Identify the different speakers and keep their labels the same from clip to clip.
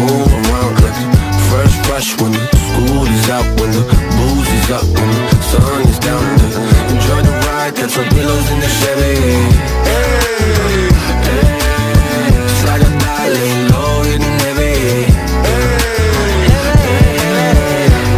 Speaker 1: move around like the first rush when the school is out, when the booze is up, when the sun is down. To enjoy the ride, got some pillows in the Chevy. Hey, hey, it's like a die laying low, hitting heavy. Hey,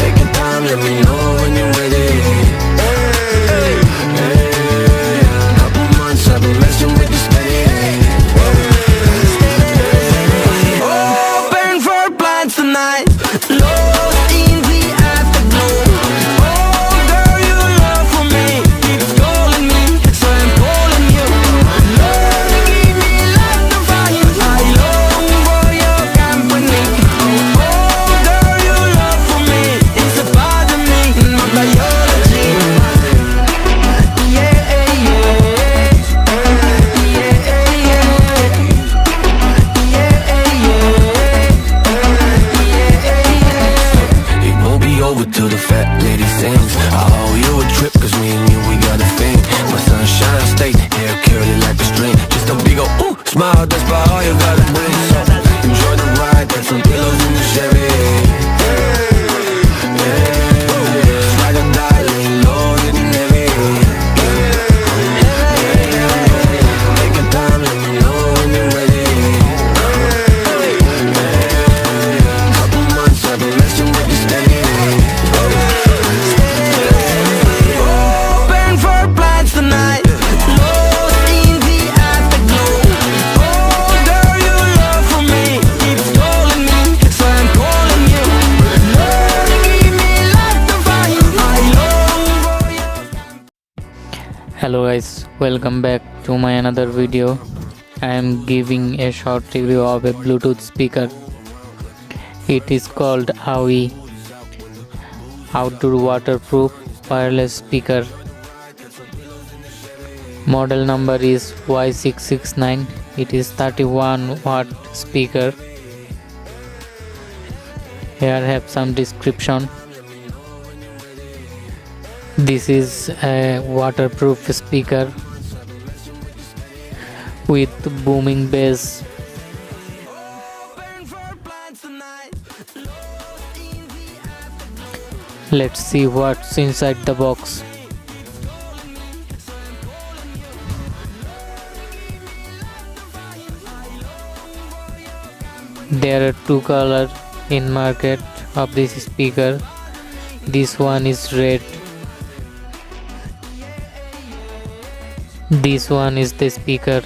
Speaker 1: take your time, let me know when you're ready. Couple months I've been messing with the steady. Open for plans tonight, lost in the afterglow. Oh girl, your love for me keeps calling me, so I'm calling you. Lord, give me like the fire, I long for your company. Oh girl, your love for me is a part of me, my biology. It won't be over till the fat lady sings. I owe you a trip, cause me and you, we got a thing. My sunshine state, hair curly like a string. Just a big ol' ooh, smile, that's about all you gotta bring. So enjoy the ride, got some pillows in the Chevy. It's like a die laying low, hitting heavy. Take your time, let me know when you're ready. Couple months I've been messing with the steady. Open for plans tonight, lost in the afterglow. Oh girl, your love for me keeps calling me, so I'm calling you. Lord, give me like the fire, I long for you.
Speaker 2: Hello guys, welcome back to my another video. I am giving a short review of a Bluetooth speaker. It is called awei, outdoor waterproof wireless speaker. Model number is Y669. It is 31 watt speaker. Here I have some description. This is a waterproof speaker with booming bass. Let's see what's inside the box. There are two colors in market of this speaker. This one is red. This one is the speaker.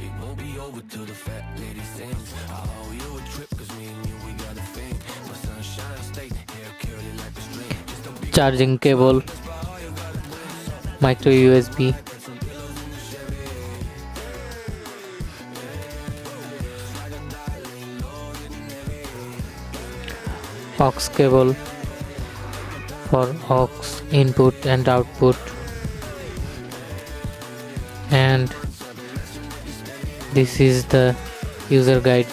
Speaker 1: It won't be over till the fat lady sings. I owe you a trip, cause me and you, we got a thing. My sunshine state, hair curly like a string. Just a big
Speaker 2: Charging cable, micro USB, aux cable for aux input and output, and this is the user guide.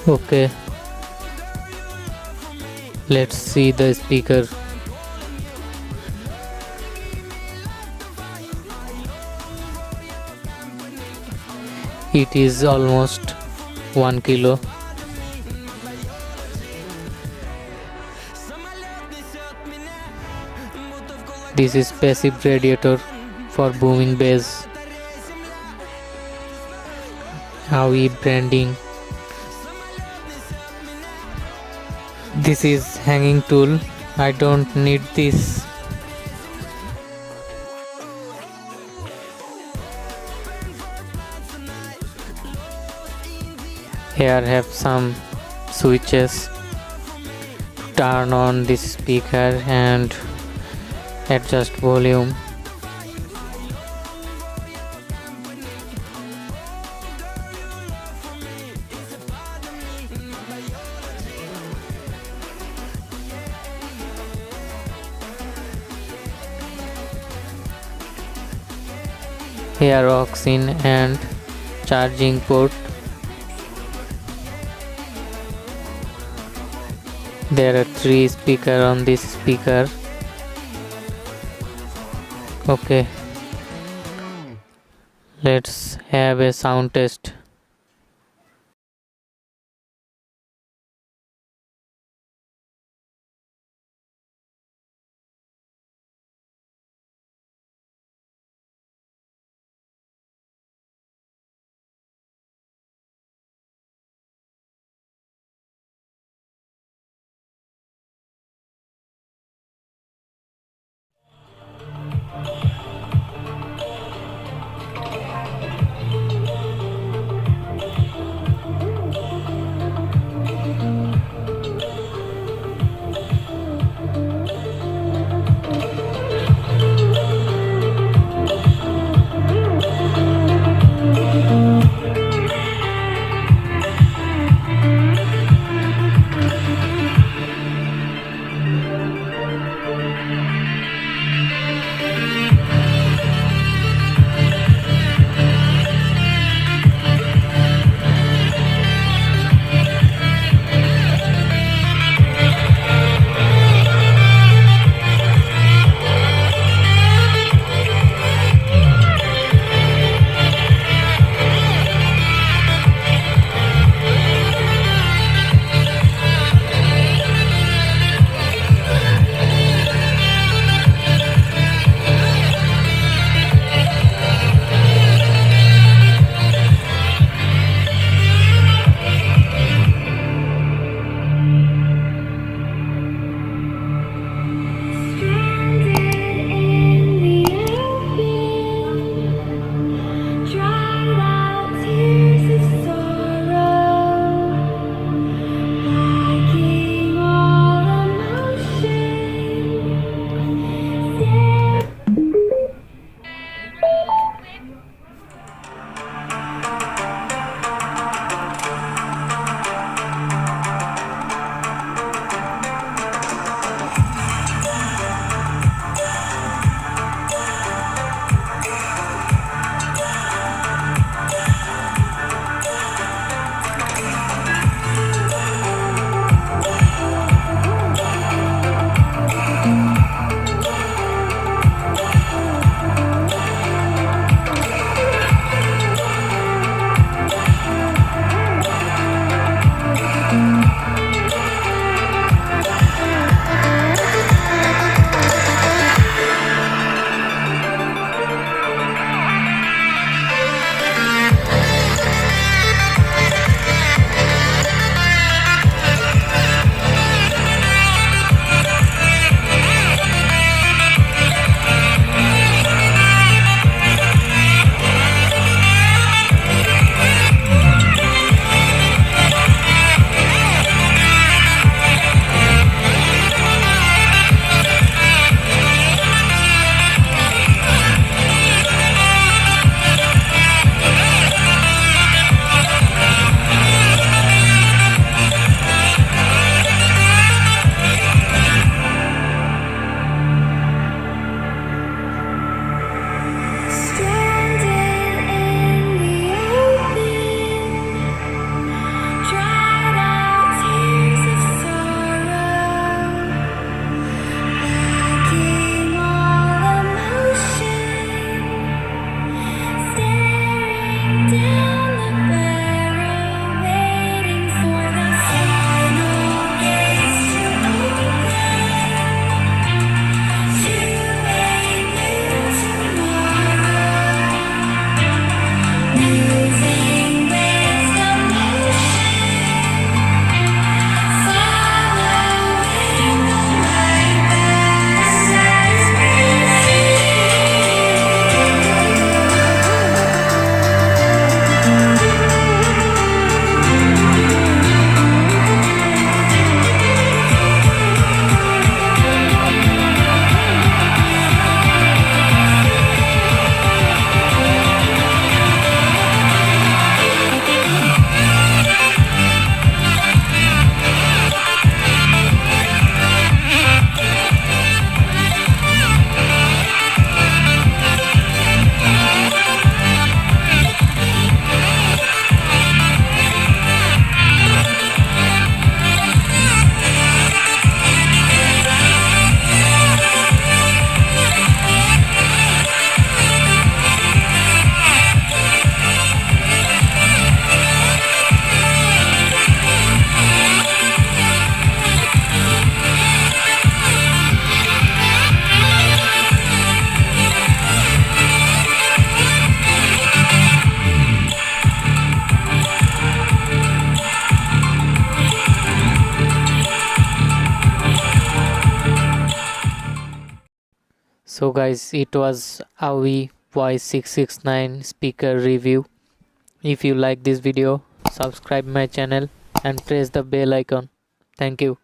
Speaker 2: Okay, let's see the speaker. It is almost 1 kilo. This is passive radiator for booming bass. awei branding. This is hanging tool. I don't need this. Here I have some switches to turn on this speaker and adjust volume. Here aux in and charging port. There are three speakers on this speaker. Okay, let's have a sound test. So guys, it was awei Y669 speaker review. If you like this video, subscribe my channel and press the bell icon. Thank you.